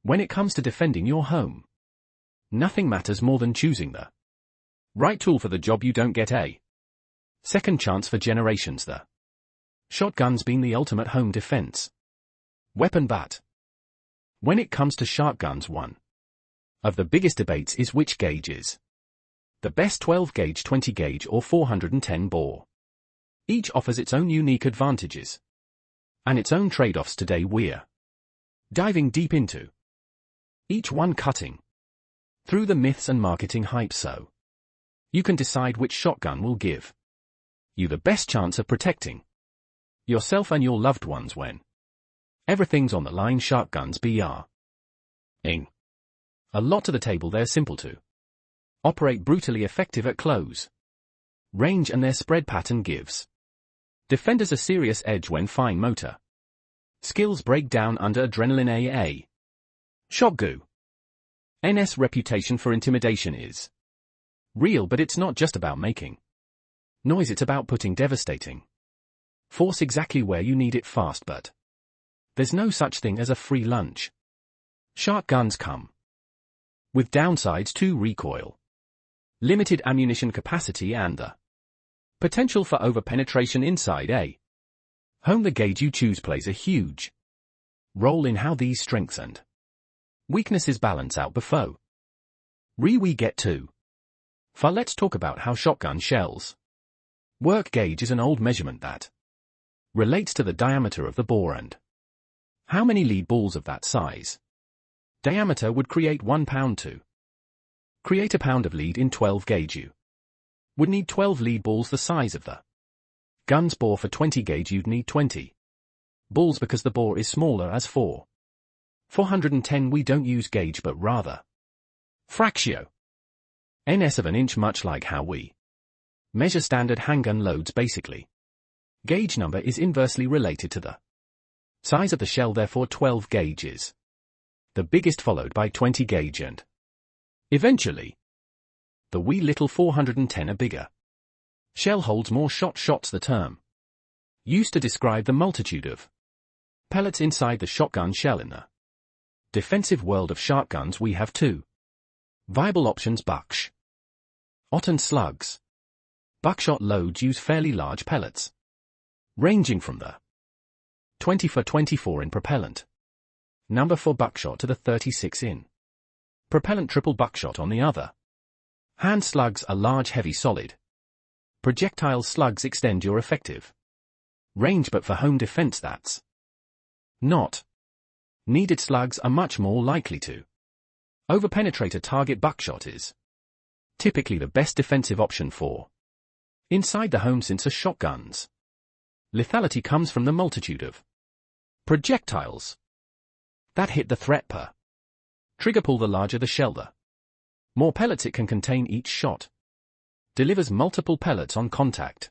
When it comes to defending your home, nothing matters more than choosing the right tool for the job. You don't get a second chance for generations. The shotgun's been the ultimate home defense weapon, but when it comes to shotguns, one of the biggest debates is which gauge is the best: 12 gauge, 20 gauge, or 410 bore. Each offers its own unique advantages and its own trade-offs. Today we're diving deep into each one, cutting through the myths and marketing hype so you can decide which shotgun will give you the best chance of protecting yourself and your loved ones when everything's on the line. Shotguns bring a lot to the table. They're simple to operate, brutally effective at close range, and their spread pattern gives defenders a serious edge when fine motor skills break down under adrenaline. A shotgun's reputation for intimidation is real, but it's not just about making noise. It's about putting devastating force exactly where you need it fast. But there's no such thing as a free lunch. Shotguns come with downsides to recoil, limited ammunition capacity, and the potential for over-penetration inside a home. The gauge you choose plays a huge role in how these strengths and weaknesses balance out before we get too far. Let's talk about how shotgun shells work. Gauge is an old measurement that relates to the diameter of the bore and how many lead balls of that size diameter would create 1 pound. To create a pound of lead in 12 gauge, you would need 12 lead balls the size of the gun's bore. For 20 gauge, you'd need 20 balls because the bore is smaller. As for 410, we don't use gauge but rather fraction of an inch, much like how we measure standard handgun loads. Basically, gauge number is inversely related to the size of the shell. Therefore 12 gauge is the biggest, followed by 20 gauge and eventually the wee little 410. A bigger shell holds more shots. The term used to describe the multitude of pellets inside the shotgun shell. In the defensive world of shotguns, we have two viable options: buckshot and slugs. Buckshot loads use fairly large pellets, ranging from the 24 in propellant number for buckshot to the 36 in propellant triple buckshot. On the other hand, slugs are large, heavy, solid projectile. Slugs extend your effective range, but for home defense that's not needed. Slugs are much more likely to overpenetrate a target. Buckshot is typically the best defensive option for inside the home, since a shotgun's lethality comes from the multitude of projectiles that hit the threat per trigger pull. The larger the shell, the more pellets it can contain. Each shot delivers multiple pellets on contact,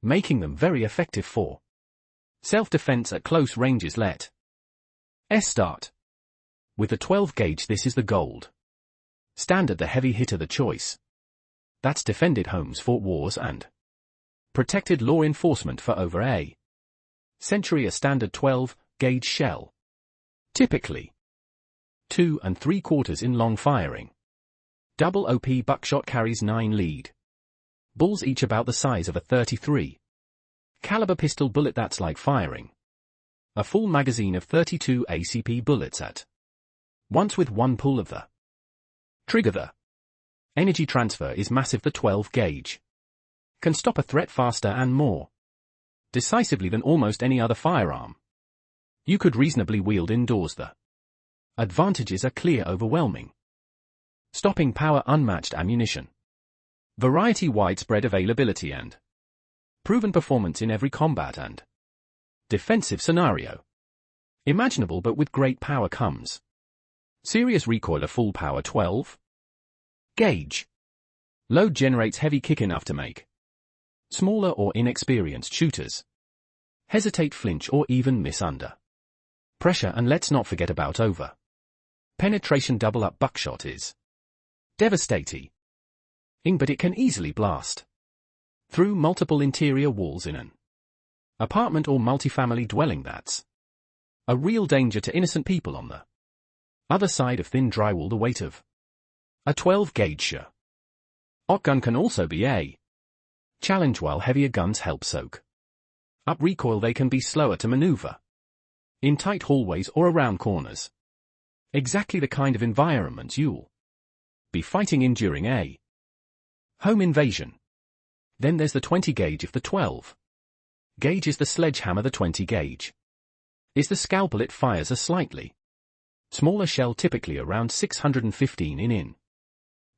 making them very effective for self-defense at close ranges. Let's start with the 12 gauge. This is the gold standard, the heavy hitter, the choice that's defended homes, fought wars, and protected law enforcement for over a century. A standard 12 gauge shell, typically 2 3/4 in long, firing double OP buckshot, carries 9 lead balls, each about the size of a 33 caliber pistol bullet. That's like firing a full magazine of 32 ACP bullets at once with one pull of the trigger. The energy transfer is massive. The 12 gauge can stop a threat faster and more decisively than almost any other firearm you could reasonably wield indoors. The advantages are clear: overwhelming stopping power, unmatched ammunition variety, widespread availability, and proven performance in every combat and defensive scenario imaginable. But with great power comes serious recoil. A full power 12 gauge load generates heavy kick enough to make smaller or inexperienced shooters hesitate, flinch, or even miss under pressure. And let's not forget about over penetration. Double up buckshot is devastating, but it can easily blast through multiple interior walls in an apartment or multifamily dwelling. That's a real danger to innocent people on the Other side of thin drywall, the weight of a 12-gauge shotgun can also be a challenge. While heavier guns help soak up recoil, they can be slower to maneuver in tight hallways or around corners. Exactly the kind of environments you'll be fighting in during a home invasion. Then there's the 20-gauge. If the 12-gauge is the sledgehammer, the 20-gauge is the scalpel. It fires a slightly smaller shell, typically around 615 in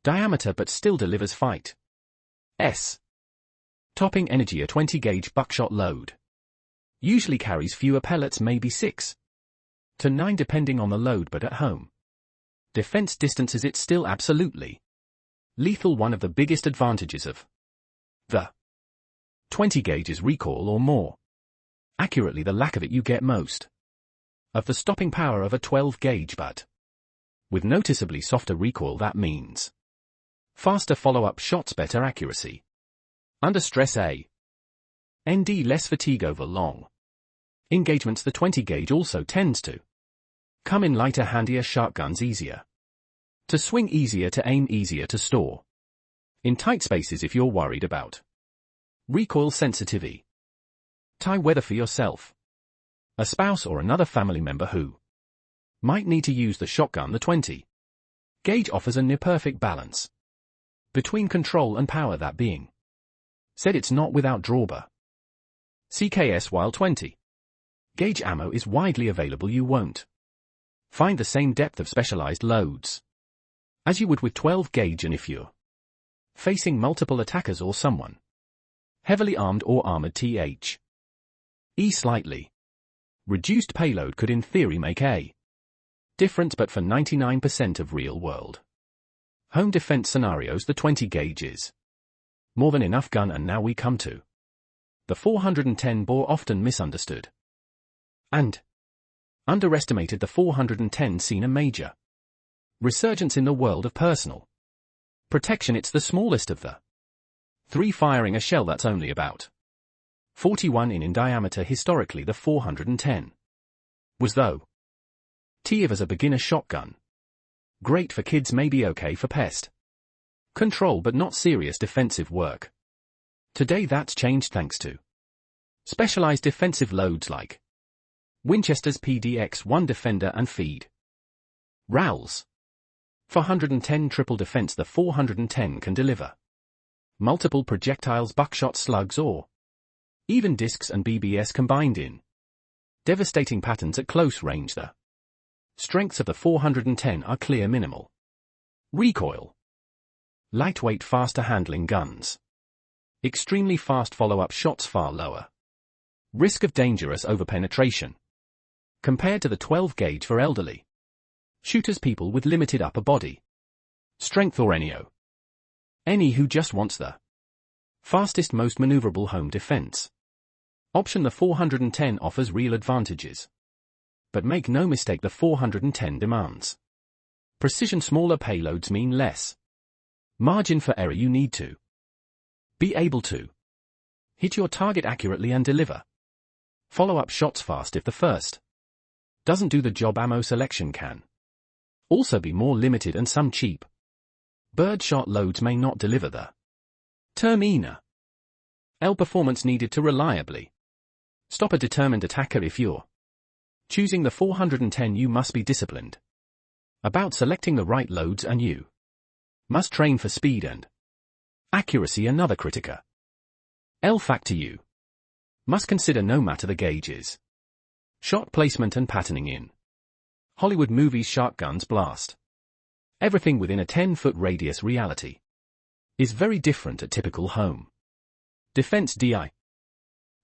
diameter, but still delivers fight topping energy. A 20-gauge buckshot load usually carries fewer pellets, maybe 6 to 9 depending on the load, but at home defense distances it's still absolutely lethal. One of the biggest advantages of the 20-gauge is recoil, or more accurately, the lack of it. You get most of the stopping power of a 12-gauge, but with noticeably softer recoil. That means faster follow-up shots, better accuracy under stress, and less fatigue over long engagements. The 20-gauge also tends to come in lighter, handier shotguns, easier to swing, easier to aim, easier to store in tight spaces. If you're worried about recoil sensitivity, tie weather for yourself, a spouse, or another family member who might need to use the shotgun. The 20-gauge offers a near-perfect balance between control and power. That being said, it's not without drawback. CKS. While 20-gauge ammo is widely available, you won't find the same depth of specialized loads as you would with 12-gauge, and if you're facing multiple attackers or someone heavily armed or armored, slightly reduced payload could in theory make a difference, but for 99% of real-world home defense scenarios, the 20-gauge is more than enough gun. And now we come to the 410 bore, often misunderstood and underestimated. The 410 seen a major resurgence in the world of personal protection. It's the smallest of the three, firing a shell that's only about 41 in diameter. Historically, the 410 was, though, as a beginner shotgun. Great for kids, maybe okay for pest control, but not serious defensive work. Today that's changed thanks to specialized defensive loads like Winchester's PDX-1 Defender and Feed Rowell's 410 triple defense. The 410 can deliver multiple projectiles, buckshot, slugs, or even discs and BBS combined in devastating patterns at close range. The strengths of the 410 are clear: minimal recoil, lightweight, faster handling guns, extremely fast follow-up shots, far lower risk of dangerous overpenetration compared to the 12-gauge for elderly shooters, people with limited upper body strength, or any who just wants the fastest, most maneuverable home defense option. The 410 offers real advantages, but make no mistake, the 410 demands precision. Smaller payloads mean less margin for error. You need to be able to hit your target accurately and deliver follow-up shots fast. If the first doesn't do the job, ammo selection can also be more limited, and some cheap birdshot loads may not deliver the performance needed to reliably stop a determined attacker. If you're choosing the 410, you must be disciplined about selecting the right loads, and you must train for speed and accuracy. Another critical factor you must consider, no matter the gauges, shot placement and patterning. In Hollywood movies, shotguns blast everything within a 10-foot radius. Reality is very different at typical home defense. DI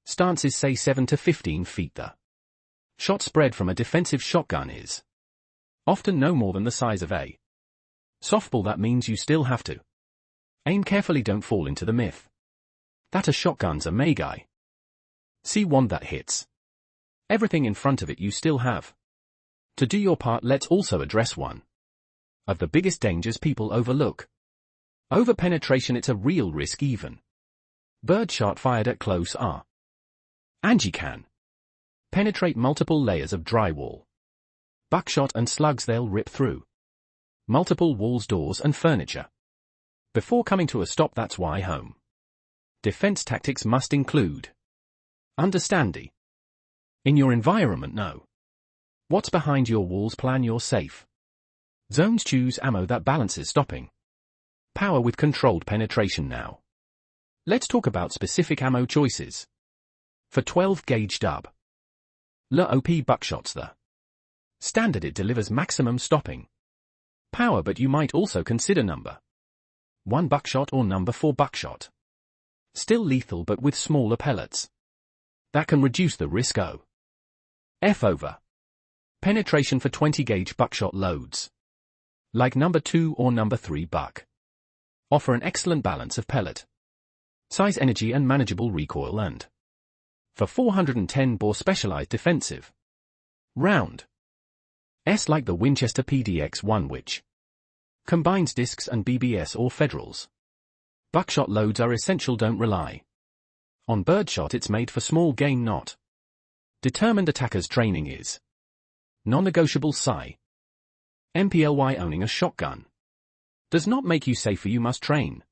stances say 7 to 15 feet. The shot spread from a defensive shotgun is often no more than the size of a softball. That means you still have to aim carefully. Don't fall into the myth that a shotgun's a magi C1 that hits everything in front of it. You still have to do your part. Let's also address one of the biggest dangers people overlook: overpenetration. It's a real risk. Even birdshot fired at close range can penetrate multiple layers of drywall, Buckshot and slugs they'll rip through. Multiple walls, doors and furniture. Before coming to a stop, that's why home defense tactics must include understanding in your environment, know what's behind your walls, plan your safe zones, choose ammo that balances stopping power with controlled penetration. Now let's talk about specific ammo choices. For 12 gauge dub LOP buckshots, the standard. It delivers maximum stopping power, but you might also consider number 1 buckshot or number 4 buckshot. Still lethal, but with smaller pellets. That can reduce the risk of over penetration. For 20 gauge buckshot loads, like number 2 or number 3 buck, offer an excellent balance of pellet size, energy and manageable recoil. And for 410 bore specialized defensive round like the Winchester PDX-1, which combines discs and BBS or Federals, buckshot loads are essential. Don't rely on birdshot. It's made for small game, not determined attackers. Training is non-negotiable. MPLY owning a shotgun does not make you safer. You must train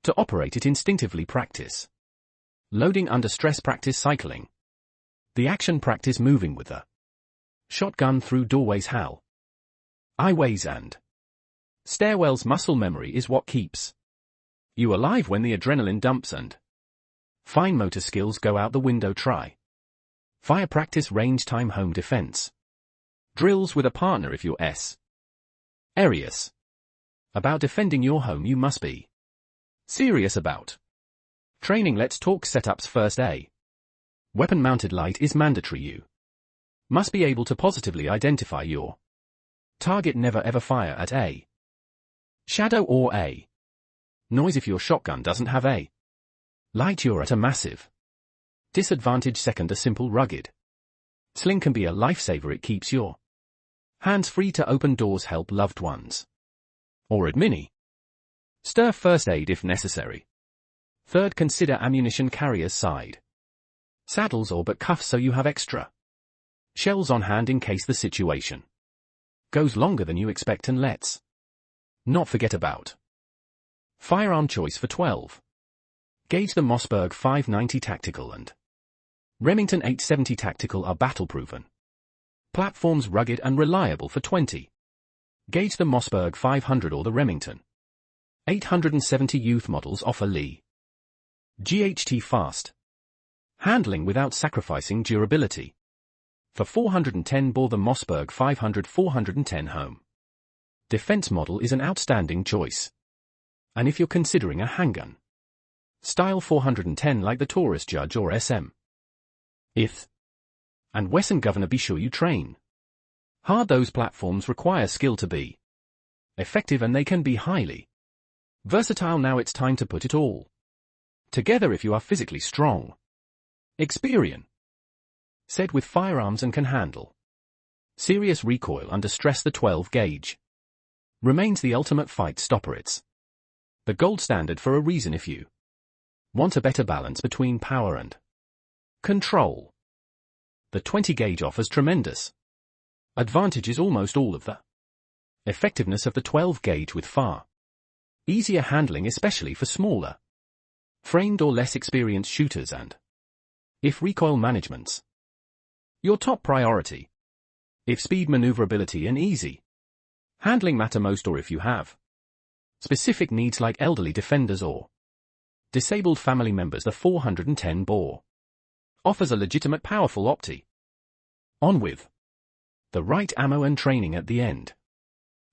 to operate it instinctively. Practice loading under stress, practice cycling the action, practice moving with the shotgun through doorways, highways and stairwells. Muscle memory is what keeps you alive when the adrenaline dumps and fine motor skills go out the window. Try fire practice, range time, home defense drills with a partner. If you're serious about defending your home, you must be serious about training. Let's talk setups first. A weapon-mounted light is mandatory. You must be able to positively identify your target. Never ever fire at a shadow or a noise. If your shotgun doesn't have a light, you're at a massive disadvantage. Second, a simple rugged sling can be a lifesaver. It keeps your hands free to open doors, help loved ones, or administer first aid if necessary. Third, consider ammunition carriers, side saddles or but cuffs, so you have extra shells on hand in case the situation goes longer than you expect. And let's not forget about firearm choice. For 12 gauge, the Mossberg 590 Tactical and Remington 870 Tactical are battle-proven platforms, rugged and reliable. For 20 gauge, the Mossberg 500 or the Remington 870 youth models offer GHT fast handling without sacrificing durability. For 410 bore, the Mossberg 500 410 home defense model is an outstanding choice. And if you're considering a handgun style 410 like the Taurus Judge or SM IF and Wesson Governor, be sure you train hard. Those platforms require skill to be effective, and they can be highly versatile. Now it's time to put it all together if you are physically strong, experienced said with firearms, and can handle serious recoil under stress. The 12 gauge remains the ultimate fight stopper. It's the gold standard for a reason. If you want a better balance between power and control, the 20 gauge offers tremendous advantages. Almost all of the effectiveness of the 12 gauge with far easier handling, especially for smaller framed or less experienced shooters. And if recoil management's your top priority, if speed, maneuverability and easy handling matter most, or if you have specific needs like elderly defenders or disabled family members, the 410 bore offers a legitimate, powerful opti on with the right ammo and training. At the end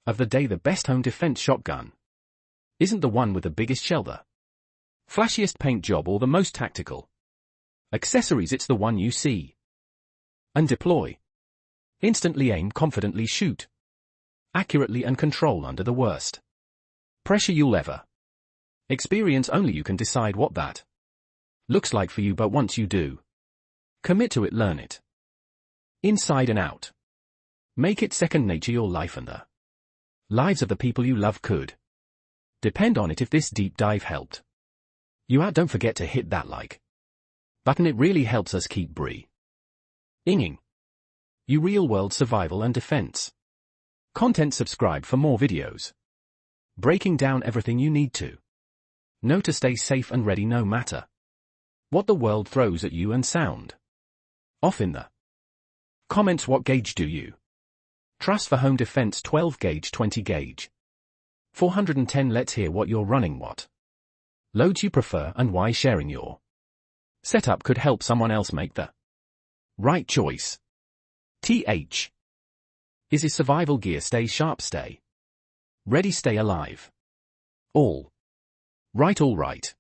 of the day, the best home defense shotgun isn't the one with the biggest shell, the flashiest paint job or the most tactical accessories. It's the one you see and deploy instantly, aim confidently, shoot accurately and control under the worst pressure you'll ever experience. Only you can decide what that looks like for you, but once you do commit to it, learn it inside and out, make it second nature. Your life and the lives of the people you love could depend on it. If this deep dive helped you out, don't forget to hit that like button. It really helps us keep breathing. You real-world survival and defense. Content. Subscribe for more videos. Breaking down everything you need to know to stay safe and ready no matter what the world throws at you. And sound off in the comments. What gauge do you trust for home defense? 12 gauge, 20 gauge, 410. Let's hear what you're running, what loads you prefer, and why. Sharing your setup could help someone else make the right choice. Is his survival gear. Stay sharp, stay ready, stay alive. All right.